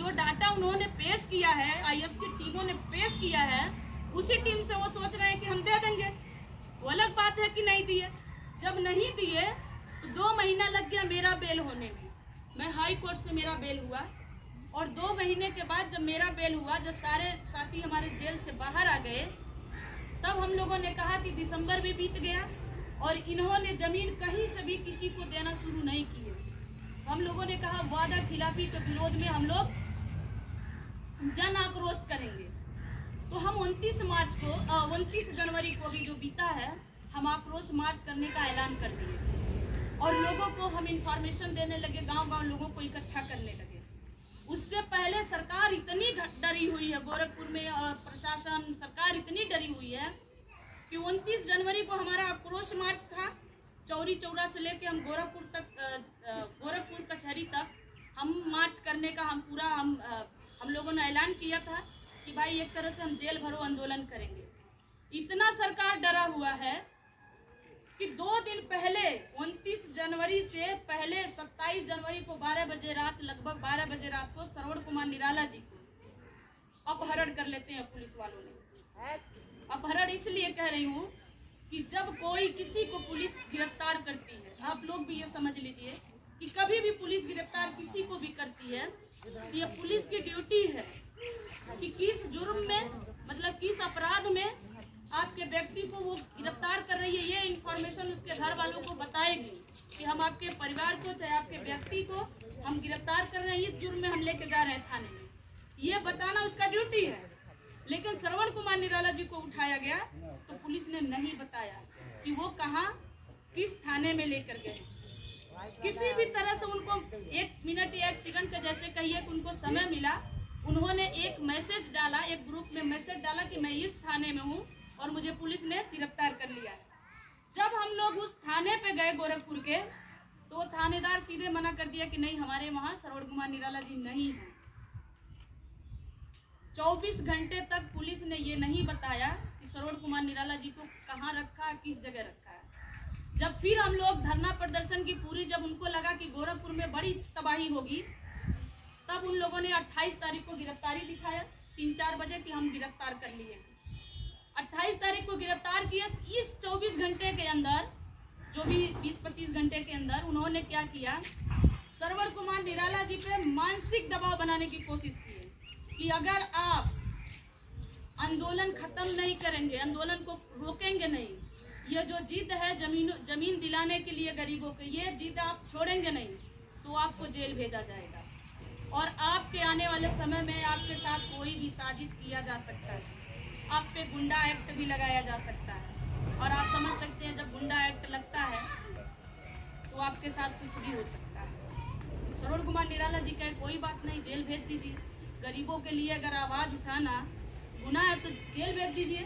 जो डाटा उन्होंने पेश किया है, आईएएस की टीमों ने पेश किया है, उसी टीम से वो सोच रहे हैं कि हम दे देंगे। वो अलग बात है कि नहीं दिए। जब नहीं दिए तो 2 महीना लग गया मेरा बेल होने में। मैं हाई कोर्ट से मेरा बेल हुआ और 2 महीने के बाद जब मेरा बेल हुआ, जब सारे साथी हमारे जेल से बाहर आ गए, तब हम लोगों ने कहा कि दिसंबर भी बीत गया और इन्होंने जमीन कहीं से भी किसी को देना शुरू नहीं किए। हम लोगों ने कहा वादा खिलाफी के विरोध में हम लोग जन आक्रोश करेंगे। तो हम 29 जनवरी को भी जो बीता है, हम आक्रोश मार्च करने का ऐलान कर दिए और लोगों को हम इंफॉर्मेशन देने लगे, गांव-गांव लोगों को इकट्ठा करने लगे। उससे पहले सरकार इतनी डरी हुई है, गोरखपुर में और प्रशासन सरकार इतनी डरी हुई है कि 29 जनवरी को हमारा आक्रोश मार्च था। चौरी चौरा से लेके हम गोरखपुर तक, गोरखपुर कचहरी तक हम मार्च करने का हम लोगों ने ऐलान किया था कि भाई एक तरह से हम जेल भरो आंदोलन करेंगे। इतना सरकार डरा हुआ है कि 2 दिन पहले 29 जनवरी से पहले 27 जनवरी को 12 बजे रात, लगभग 12 बजे रात को श्रवण कुमार निराला जी को अपहरण कर लेते हैं पुलिस वालों ने। अपहरण इसलिए कह रही हूँ कि जब कोई किसी को पुलिस गिरफ्तार करती है, आप लोग भी ये समझ लीजिए कि कभी भी पुलिस गिरफ्तार किसी को भी करती है, ये पुलिस की ड्यूटी है कि किस जुर्म में, मतलब किस अपराध में आपके व्यक्ति को वो गिरफ्तार कर रही है। ये इन्फॉर्मेशन उसके घर वालों को बताएगी कि हम आपके परिवार को, चाहे आपके व्यक्ति को हम गिरफ्तार कर रहे हैं, इस जुर्म में हम लेके जा रहे हैं थाने में, ये बताना उसका ड्यूटी है। लेकिन श्रवण कुमार निराला जी को उठाया गया तो पुलिस ने नहीं बताया कि वो कहाँ, किस थाने में लेकर गए। किसी भी तरह से उनको 1 मिनट या 1 सेकंड का जैसे कहिए कि उनको समय मिला, उन्होंने एक मैसेज डाला, एक ग्रुप में मैसेज डाला कि मैं इस थाने में हूँ और मुझे पुलिस ने गिरफ्तार कर लिया। जब हम लोग उस थाने पे गए गोरखपुर के, तो थानेदार सीधे मना कर दिया कि नहीं, हमारे वहाँ श्रवण कुमार निराला जी नहीं है। 24 घंटे तक पुलिस ने ये नहीं बताया कि श्रवण कुमार निराला जी को कहाँ रखा है, किस जगह रखा है। जब फिर हम लोग धरना प्रदर्शन की पूरी, जब उनको लगा कि गोरखपुर में बड़ी तबाही होगी, तब उन लोगों ने 28 तारीख को गिरफ्तारी दिखाया 3-4 बजे कि हम गिरफ्तार कर लिए। 28 तारीख को गिरफ्तार किया। इस 24 घंटे के अंदर, जो भी 20-25 घंटे के अंदर उन्होंने क्या किया, श्रवण कुमार निराला जी पे मानसिक दबाव बनाने की कोशिश की कि अगर आप आंदोलन खत्म नहीं करेंगे, आंदोलन को रोकेंगे नहीं, ये जो जिद है जमीन दिलाने के लिए गरीबों के, ये जिद आप छोड़ेंगे नहीं तो आपको जेल भेजा जाएगा और आपके आने वाले समय में आपके साथ कोई भी साजिश किया जा सकता है, आप पे गुंडा एक्ट भी लगाया जा सकता है। और आप समझ सकते हैं जब गुंडा एक्ट लगता है तो आपके साथ कुछ भी हो सकता है। श्रवण कुमार निराला जी कहे कोई बात नहीं, जेल भेज दीजिए। गरीबों के लिए अगर आवाज़ उठाना गुनाह है तो जेल भेज दीजिए।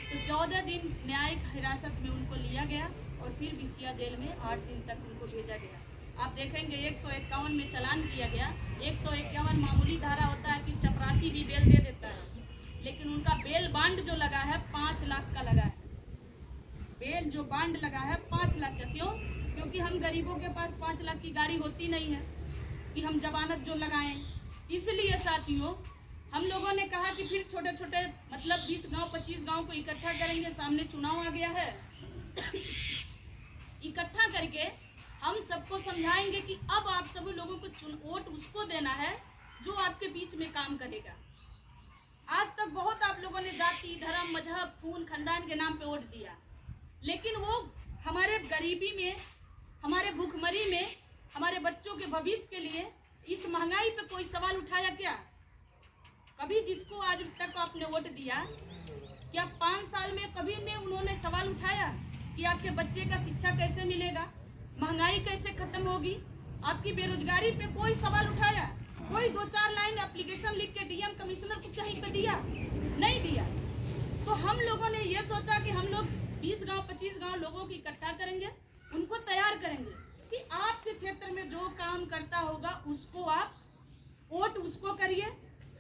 तो 14 दिन न्यायिक हिरासत में उनको लिया गया और फिर बिछिया जेल में 8 दिन तक उनको भेजा गया। आप देखेंगे 151 में चालान किया गया। 151 मामूली धारा होता है कि चपरासी भी बेल दे देता है, लेकिन उनका बेल बांड जो लगा है 5 लाख का लगा है। बेल जो बांड लगा है 5 लाख का। क्यों? क्योंकि हम गरीबों के पास 5 लाख की गाड़ी होती नहीं है कि हम जमानत जो लगाएं। इसलिए साथियों हम लोगों ने कहा कि फिर छोटे छोटे मतलब 20 गांव 25 गांव को इकट्ठा करेंगे। सामने चुनाव आ गया है इकट्ठा करके हम सबको समझाएंगे कि अब आप सभी लोगों को वोट उसको देना है जो आपके बीच में काम करेगा। आज तक बहुत आप लोगों ने जाति, धर्म, मजहब, खून, खानदान के नाम पे वोट दिया, लेकिन वो हमारे गरीबी में, हमारे भूखमरी में, हमारे बच्चों के भविष्य के लिए इस महंगाई पे कोई सवाल उठाया क्या? कभी जिसको आज तक आपने वोट दिया, क्या 5 साल में कभी में उन्होंने सवाल उठाया कि आपके बच्चे का शिक्षा कैसे मिलेगा, महंगाई कैसे खत्म होगी, आपकी बेरोजगारी पे कोई सवाल उठाया? कोई 2-4 लाइन एप्लीकेशन लिख के डीएम कमिश्नर को कहीं पे दिया? नहीं दिया। तो हम लोगों ने ये सोचा कि हम लोग 20 गांव 25 गांव लोगों को इकट्ठा करेंगे, उनको तैयार करेंगे कि आपके क्षेत्र में जो काम करता होगा उसको आप वोट उसको करिए,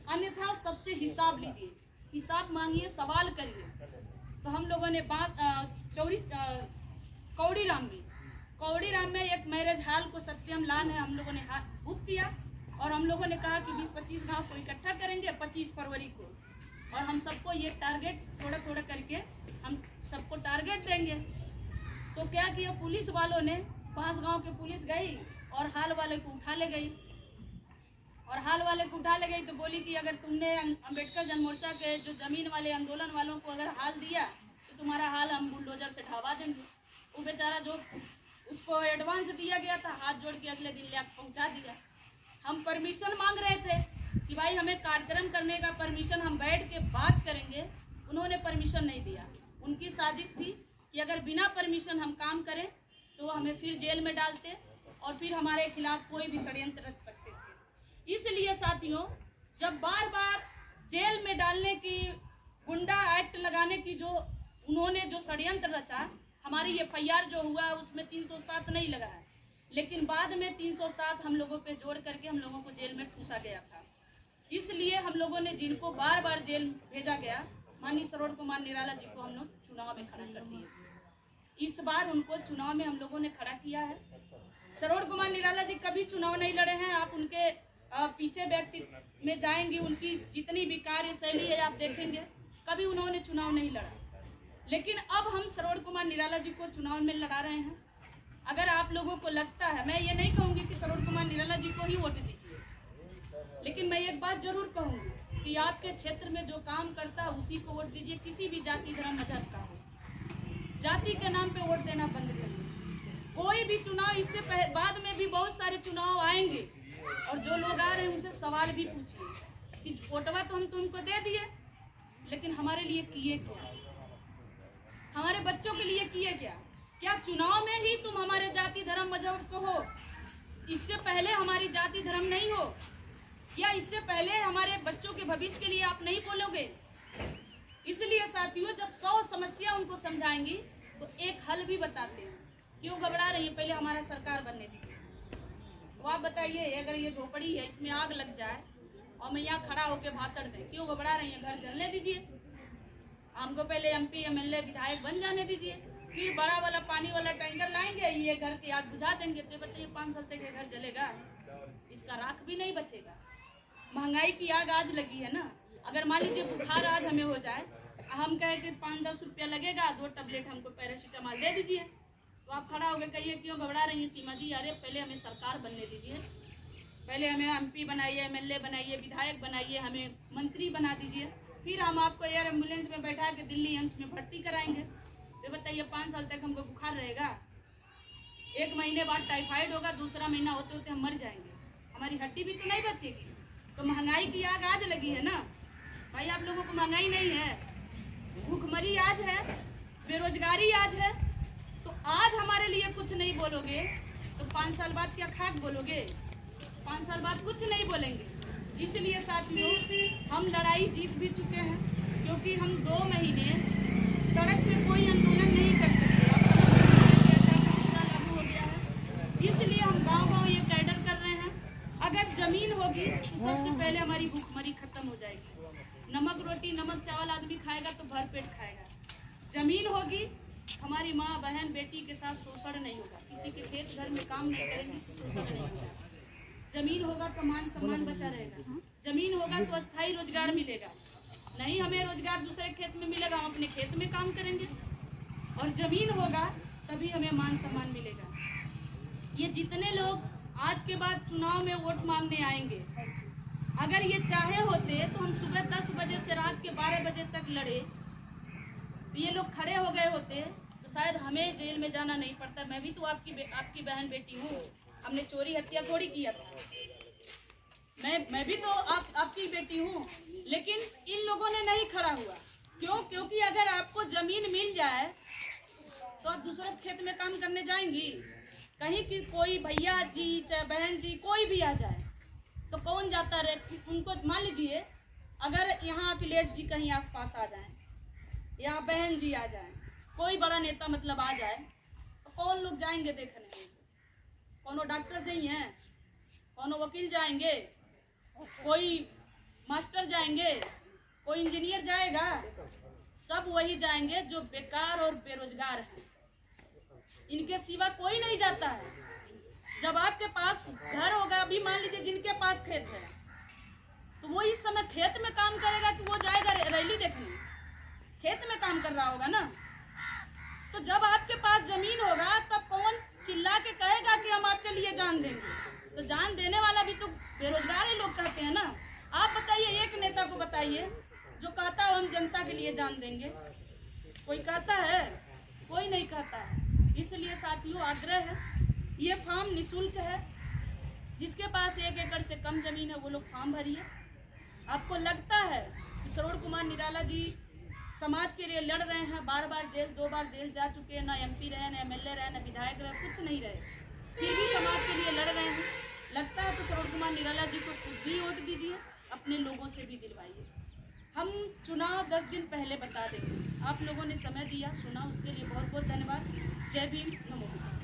अन्यथा सबसे हिसाब लीजिए, हिसाब मांगिए, सवाल करिए। तो हम लोगों ने बात कौड़ी राम में एक मैरिज हॉल को सत्यम लान है, हम लोगों ने बुक किया और हम लोगों ने कहा कि 20-25 गांव को इकट्ठा करेंगे 25 फरवरी को, और हम सबको ये टारगेट थोड़ा थोड़ा करके हम सबको टारगेट देंगे। तो क्या किया, पुलिस वालों ने 5 गांव के पुलिस गई और हाल वाले को उठा ले गई। तो बोली कि अगर तुमने अम्बेडकर जन मोर्चा के जो जमीन वाले आंदोलन वालों को अगर हाल दिया तो तुम्हारा हाल हम बुलडोजर से ढावा देंगे। वो बेचारा जो उसको एडवांस दिया गया था, हाथ जोड़ के अगले दिन लाके पहुंचा दिया। हम परमिशन मांग रहे थे कि भाई हमें कार्यक्रम करने का परमिशन, हम बैठ के बात करेंगे, उन्होंने परमिशन नहीं दिया। उनकी साजिश थी कि अगर बिना परमिशन हम काम करें तो हमें फिर जेल में डालते और फिर हमारे खिलाफ कोई भी षड्यंत्र रच सकते थे। इसलिए साथियों, जब बार बार जेल में डालने की, गुंडा एक्ट लगाने की जो उन्होंने जो षड्यंत्र रचा, हमारी FIR जो हुआ उसमें 307 नहीं लगा है, लेकिन बाद में 307 हम लोगों पे जोड़ करके हम लोगों को जेल में ठूसा गया था। इसलिए हम लोगों ने जिनको बार बार जेल भेजा गया, माननीय सरोज कुमार निराला जी को हम लोग चुनाव में खड़ा कर दिए। इस बार उनको चुनाव में हम लोगों ने खड़ा किया है। सरोज कुमार निराला जी कभी चुनाव नहीं लड़े हैं। आप उनके पीछे व्यक्ति में जाएंगे, उनकी जितनी भी कार्यशैली है आप देखेंगे, कभी उन्होंने चुनाव नहीं लड़ा। लेकिन अब हम सरोज कुमार निराला जी को चुनाव में लड़ा रहे हैं। अगर आप लोगों को लगता है, मैं ये नहीं कहूँगी कि सरोज कुमार निराला जी को ही वोट दीजिए, लेकिन मैं एक बात जरूर कहूँगी कि आपके क्षेत्र में जो काम करता है उसी को वोट दीजिए, किसी भी जाति धर्म मजहब का हो। जाति के नाम पे वोट देना बंद करिए। कोई भी चुनाव, इससे बाद में भी बहुत सारे चुनाव आएंगे और जो लोग आ रहे हैं उनसे सवाल भी पूछिए कि वोटवा तो हम तुमको दे दिए, लेकिन हमारे लिए किए क्या, हमारे बच्चों के लिए किए क्या? क्या चुनाव में ही तुम हमारे जाति धर्म मजहब को हो? इससे पहले हमारी जाति धर्म नहीं हो? या इससे पहले हमारे बच्चों के भविष्य के लिए आप नहीं बोलोगे? इसलिए साथियों, जब 100 समस्या उनको समझाएंगी तो एक हल भी बताते हैं। क्यों घबरा रही है? पहले हमारा सरकार बनने दीजिए। तो आप बताइए, अगर ये झोपड़ी है, इसमें आग लग जाए और मैं यहाँ खड़ा होकर भाषण दे, क्यों घबरा रही है? घर जलने दीजिए। हमको पहले MP MLA विधायक बन जाने दीजिए, फिर बड़ा वाला पानी वाला टैंकर लाएंगे, ये घर की आग बुझा देंगे। तो बताइए 5 साल तक ये घर जलेगा? इसका राख भी नहीं बचेगा। महंगाई की आग आज लगी है ना। अगर मान लीजिए बुखार आज हमें हो जाए, हम कहें कि 5-10 रुपया लगेगा, 2 टैबलेट हमको पैरासीटामॉल दे दीजिए, तो आप खड़ा हो गए कहिए क्यों घबरा रही है सीमा जी? अरे पहले हमें सरकार बनने दीजिए, पहले हमें MP बनाइए, MLA बनाइए, विधायक बनाइए, हमें मंत्री बना दीजिए, फिर हम आपको एयर एम्बुलेंस में बैठा के दिल्ली एम्स में भर्ती कराएंगे। तो बताइए 5 साल तक हमको बुखार रहेगा? 1 महीने बाद टाइफाइड होगा, दूसरा महीना होते होते हम मर जाएंगे, हमारी हड्डी भी तो नहीं बचेगी। तो महंगाई की आग आज लगी है ना भाई। आप लोगों को महंगाई नहीं है, भूखमरी आज है, बेरोजगारी आज है। तो आज हमारे लिए कुछ नहीं बोलोगे तो 5 साल बाद क्या खाक बोलोगे? 5 साल बाद कुछ नहीं बोलेंगे। इसलिए साथियों, हम लड़ाई जीत भी चुके हैं, क्योंकि हम 2 महीने सड़क पे कोई आंदोलन नहीं कर सकते। लागू हो गया है, इसलिए हम गांव-गांव ये कैडर कर रहे हैं। अगर जमीन होगी तो सबसे पहले हमारी भूखमरी खत्म हो जाएगी। नमक रोटी, नमक चावल आदमी खाएगा तो भर पेट खाएगा। जमीन होगी, हमारी माँ बहन बेटी के साथ शोषण नहीं होगा, किसी के खेत घर में काम नहीं करेंगे तो शोषण नहीं होगा। जमीन होगा तो मान सम्मान बचा रहेगा। जमीन होगा तो अस्थायी रोजगार मिलेगा। नहीं हमें रोजगार दूसरे खेत में मिलेगा, हम अपने खेत में काम करेंगे। और जमीन होगा तभी हमें मान सम्मान मिलेगा। ये जितने लोग आज के बाद चुनाव में वोट मांगने आएंगे, अगर ये चाहे होते तो हम सुबह 10 बजे से रात के 12 बजे तक लड़े, तो ये लोग खड़े हो गए होते तो शायद हमें जेल में जाना नहीं पड़ता। मैं भी तो आपकी बहन बेटी हूँ, हमने चोरी हत्या थोड़ी किया था। मैं भी तो आपकी बेटी हूँ, लेकिन इन लोगों ने नहीं खड़ा हुआ। क्यों? क्योंकि अगर आपको जमीन मिल जाए तो आप दूसरे खेत में काम करने जाएंगी। कहीं की कोई भैया जी चाहे बहन जी कोई भी आ जाए तो कौन जाता रहे? उनको मान लीजिए अगर यहाँ अखिलेश जी कहीं आसपास आ जाएं या बहन जी आ जाएं, कोई बड़ा नेता मतलब आ जाए, तो कौन लोग जाएंगे देखने? कोनो डॉक्टर जाइए, कोनो वकील जाएंगे, कोई मास्टर जाएंगे, कोई इंजीनियर जाएगा? सब वही जाएंगे जो बेकार और बेरोजगार हैं। इनके सिवा कोई नहीं जाता है। जब आपके पास घर होगा, अभी मान लीजिए जिनके पास खेत है तो वो इस समय खेत में काम करेगा कि वो जाएगा रैली देखने? खेत में काम कर रहा होगा ना। तो जब आपके पास जमीन होगा तब कौन चिल्ला के कहेगा कि हम आपके लिए जान देंगे? तो जान देने वाला भी तो बेरोजगार ही लोग कहते हैं ना। आप बताइए, एक नेता को बताइए जो कहता है हम जनता के लिए जान देंगे। कोई कहता है? कोई नहीं कहता है। इसलिए साथियों आग्रह है, ये फॉर्म निःशुल्क है। जिसके पास 1 एकड़ से कम जमीन है वो लोग फॉर्म भरिए। आपको लगता है कि श्रवण कुमार निराला जी समाज के लिए लड़ रहे हैं, बार बार जेल 2 बार जेल जा चुके हैं, ना MP रहे, ना MLA रहे, ना विधायक रहे, कुछ नहीं रहे, फिर भी समाज के लिए लड़ रहे हैं। लगता है तो श्रवण कुमार निराला जी को खुद भी वोट दीजिए, अपने लोगों से भी दिलवाइए। हम चुनाव 10 दिन पहले बता देंगे। आप लोगों ने समय दिया, सुना, उसके लिए बहुत बहुत धन्यवाद। जय भीम, नमो बुद्धाय।